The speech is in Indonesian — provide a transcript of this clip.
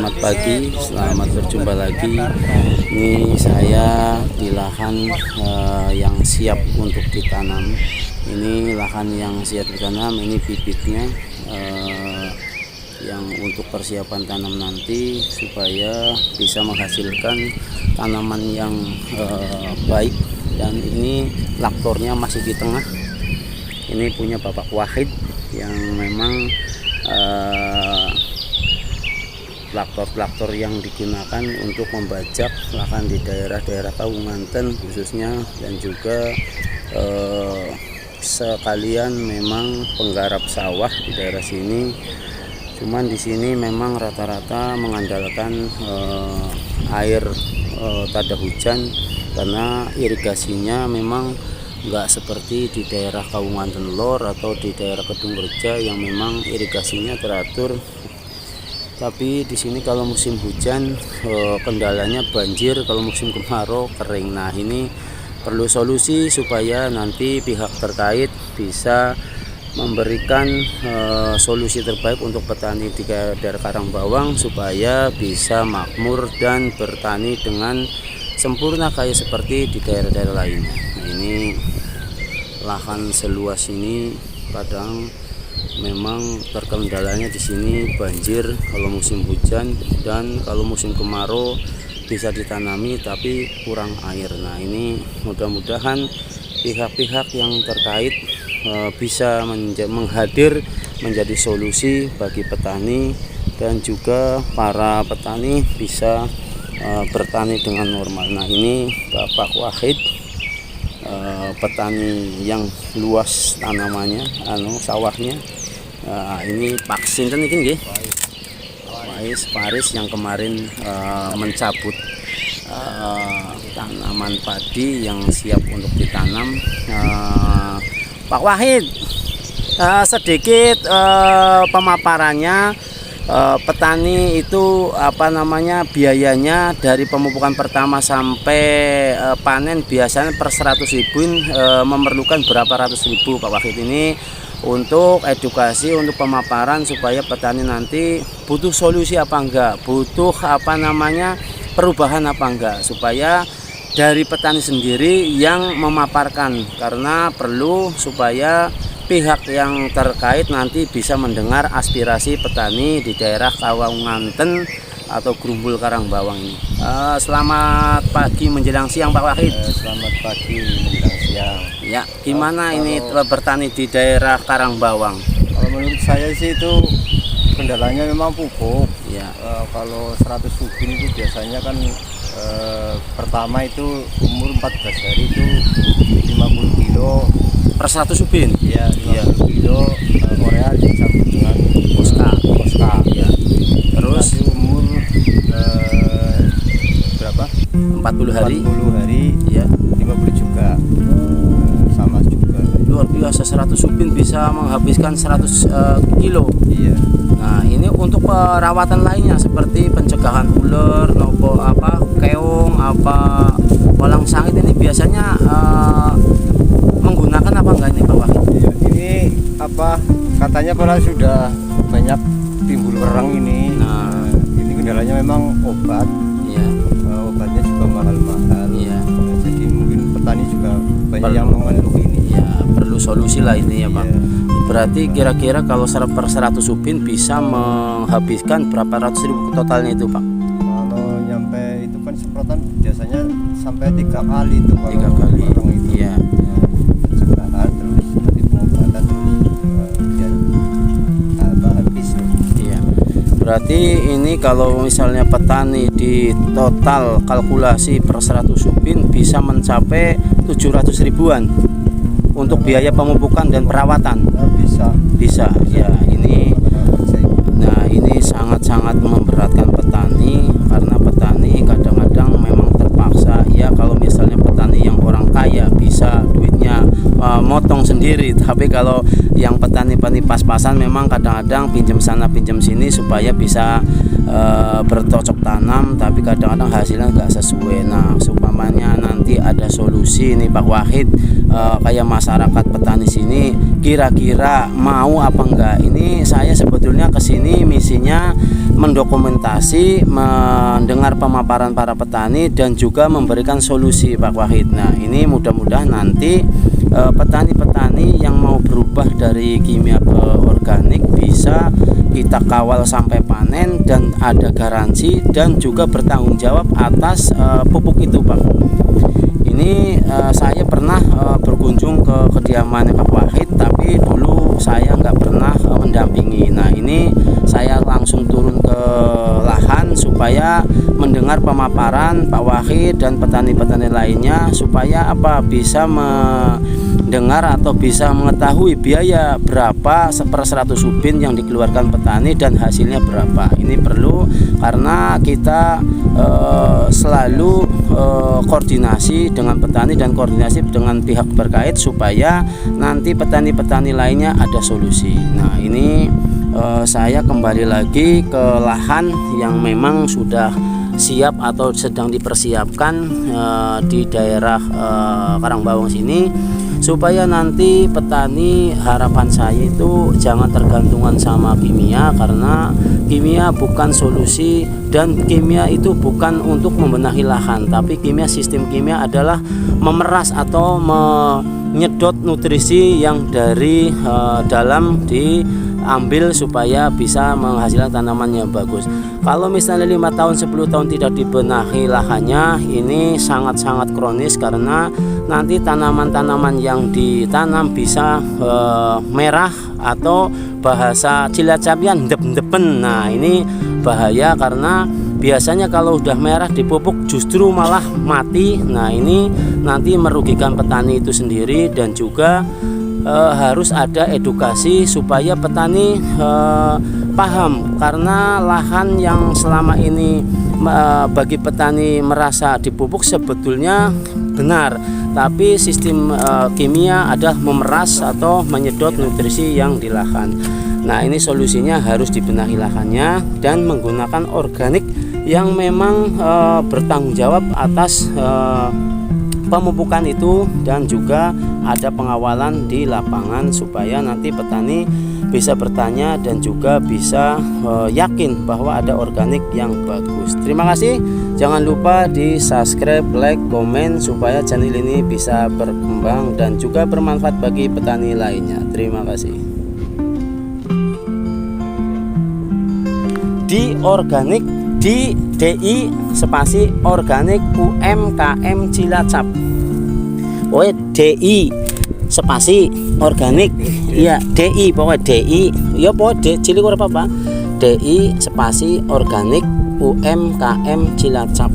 Selamat pagi, selamat berjumpa lagi. Ini saya di lahan yang siap untuk ditanam. Ini lahan yang siap ditanam, ini bibitnya yang untuk persiapan tanam nanti supaya bisa menghasilkan tanaman yang baik. Dan ini laktornya masih di tengah. Ini punya Bapak Wahid yang memang traktor-traktor yang digunakan untuk membajak lahan di daerah-daerah Kalimantan khususnya, dan juga sekalian memang penggarap sawah di daerah sini. Cuman di sini memang rata-rata mengandalkan air tada hujan, karena irigasinya memang nggak seperti di daerah Kabupaten Lor atau di daerah Kedung Reja yang memang irigasinya teratur. Tapi di sini kalau musim hujan kendalanya banjir, kalau musim kemarau kering. Nah, ini perlu solusi supaya nanti pihak terkait bisa memberikan solusi terbaik untuk petani di daerah Karangbawang supaya bisa makmur dan bertani dengan sempurna kayak seperti di daerah-daerah lainnya. Nah, ini lahan seluas ini kadang memang terkendalanya di sini banjir kalau musim hujan, dan kalau musim kemarau bisa ditanami tapi kurang air. Nah, ini mudah-mudahan pihak-pihak yang terkait bisa menghadir menjadi solusi bagi petani, dan juga para petani bisa bertani dengan normal. Nah, ini Bapak Wahid, petani yang luas tanamannya, sawahnya. Ini vaksin kan ini nggih. Paris yang kemarin mencabut tanaman padi yang siap untuk ditanam. Pak Wahid, sedikit pemaparannya, petani itu biayanya dari pemupukan pertama sampai panen biasanya per 100.000 memerlukan berapa ratus ribu, Pak Wahid. Ini untuk edukasi, untuk pemaparan supaya petani nanti butuh solusi apa enggak, butuh perubahan apa enggak, supaya dari petani sendiri yang memaparkan, karena perlu supaya pihak yang terkait nanti bisa mendengar aspirasi petani di daerah Kawanganten atau Grumbul Karangbawang ini. Selamat pagi menjelang siang, Pak Wahid. Selamat pagi menjelang siang. Ya, gimana ini bertani di daerah Karangbawang? Kalau menurut saya sih itu kendalanya memang pupuk. Ya. Kalau 100 ubin itu biasanya kan pertama itu umur 14 hari itu 50 kilo per 100 ubin. Ya, 50 kilo Korea dicampur dengan Koska. Ya. Terus nanti umur berapa? 40 hari. 40 hari Ya. 50 juga. Sama juga. Luar biasa, 100 ubin bisa menghabiskan 100 kilo. Iya. Nah, ini untuk perawatan lainnya seperti pencegahan ular, keong, walang sangit, ini biasanya menggunakan apa enggak ini, Pak Wahid? Ya, ini katanya kalau sudah banyak timbul kerang ini. Nah, ini kendalanya memang obat. ya. Obatnya juga mahal-mahal. Ya. Jadi mungkin petani juga banyak yang mengeluh ini. Ya, perlu solusi lah ini ya, Pak. Ya. Berarti kira-kira kalau per 100 ubin bisa menghabiskan berapa ratus ribu totalnya itu, Pak? Kalau nyampe itu kan semprotan biasanya sampai 3 kali itu. 3 kali. Iya. Pencegahan terus nanti pengobatan terus habis. Iya. Berarti ini kalau misalnya petani di total kalkulasi per 100 ubin bisa mencapai 700 ribuan untuk biaya pemupukan dan perawatan. Bisa. Ya, ini. Nah, ini sangat-sangat memberatkan petani, karena petani kadang-kadang memang terpaksa. Ya, kalau misalnya petani yang orang kaya bisa duitnya motong sendiri, tapi kalau yang petani-petani pas-pasan memang kadang-kadang pinjam sana pinjam sini supaya bisa bercocok tanam, tapi kadang-kadang hasilnya nggak sesuai. Nah, supaya umpamanya nanti ada solusi nih Pak Wahid, kayak masyarakat petani sini kira-kira mau apa enggak. Ini saya sebetulnya kesini misinya mendokumentasi, mendengar pemaparan para petani dan juga memberikan solusi Pak Wahid. Nah ini mudah-mudahan nanti petani-petani yang mau berubah dari kimia ke organik bisa kita kawal sampai panen dan ada garansi dan juga bertanggung jawab atas pupuk itu Pak. Ini saya pernah berkunjung ke kediamannya Pak Wahid, tapi dulu saya nggak pernah mendampingi. Nah ini saya langsung turun ke lahan supaya mendengar pemaparan Pak Wahid dan petani-petani lainnya, supaya apa bisa mendengar atau bisa mengetahui biaya berapa per 100 ubin yang dikeluarkan petani dan hasilnya berapa. Ini perlu karena kita selalu koordinasi dengan petani dan koordinasi dengan pihak terkait supaya nanti petani-petani lainnya ada solusi. Nah ini saya kembali lagi ke lahan yang memang sudah siap atau sedang dipersiapkan di daerah Karangbawang sini, supaya nanti petani, harapan saya itu jangan tergantungan sama kimia, karena kimia bukan solusi dan kimia itu bukan untuk membenahi lahan, tapi sistem kimia adalah memeras atau menyedot nutrisi yang dari dalam diambil supaya bisa menghasilkan tanaman yang bagus. Kalau misalnya 5 tahun 10 tahun tidak dibenahi lahannya, ini sangat-sangat kronis karena nanti tanaman-tanaman yang ditanam bisa merah atau bahasa Cilacapian ndep-ndepen. Nah ini bahaya karena biasanya kalau udah merah dipupuk justru malah mati. Nah ini nanti merugikan petani itu sendiri dan juga harus ada edukasi supaya petani paham, karena lahan yang selama ini bagi petani merasa dipupuk sebetulnya benar, tapi sistem kimia adalah memeras atau menyedot nutrisi yang di lahan. Nah ini solusinya harus dibenahi lahannya dan menggunakan organik yang memang bertanggung jawab atas pemupukan itu, dan juga ada pengawalan di lapangan supaya nanti petani bisa bertanya dan juga bisa yakin bahwa ada organik yang bagus. Terima kasih. Jangan lupa di subscribe, like, komen supaya channel ini bisa berkembang dan juga bermanfaat bagi petani lainnya. Terima kasih. Di organik di DI spasi organik UMKM Cilacap. Oh DI spasi organik, iya DI pokoknya DI, ya pokoknya cilik ora apa-apa. DI spasi organik UMKM Cilacap.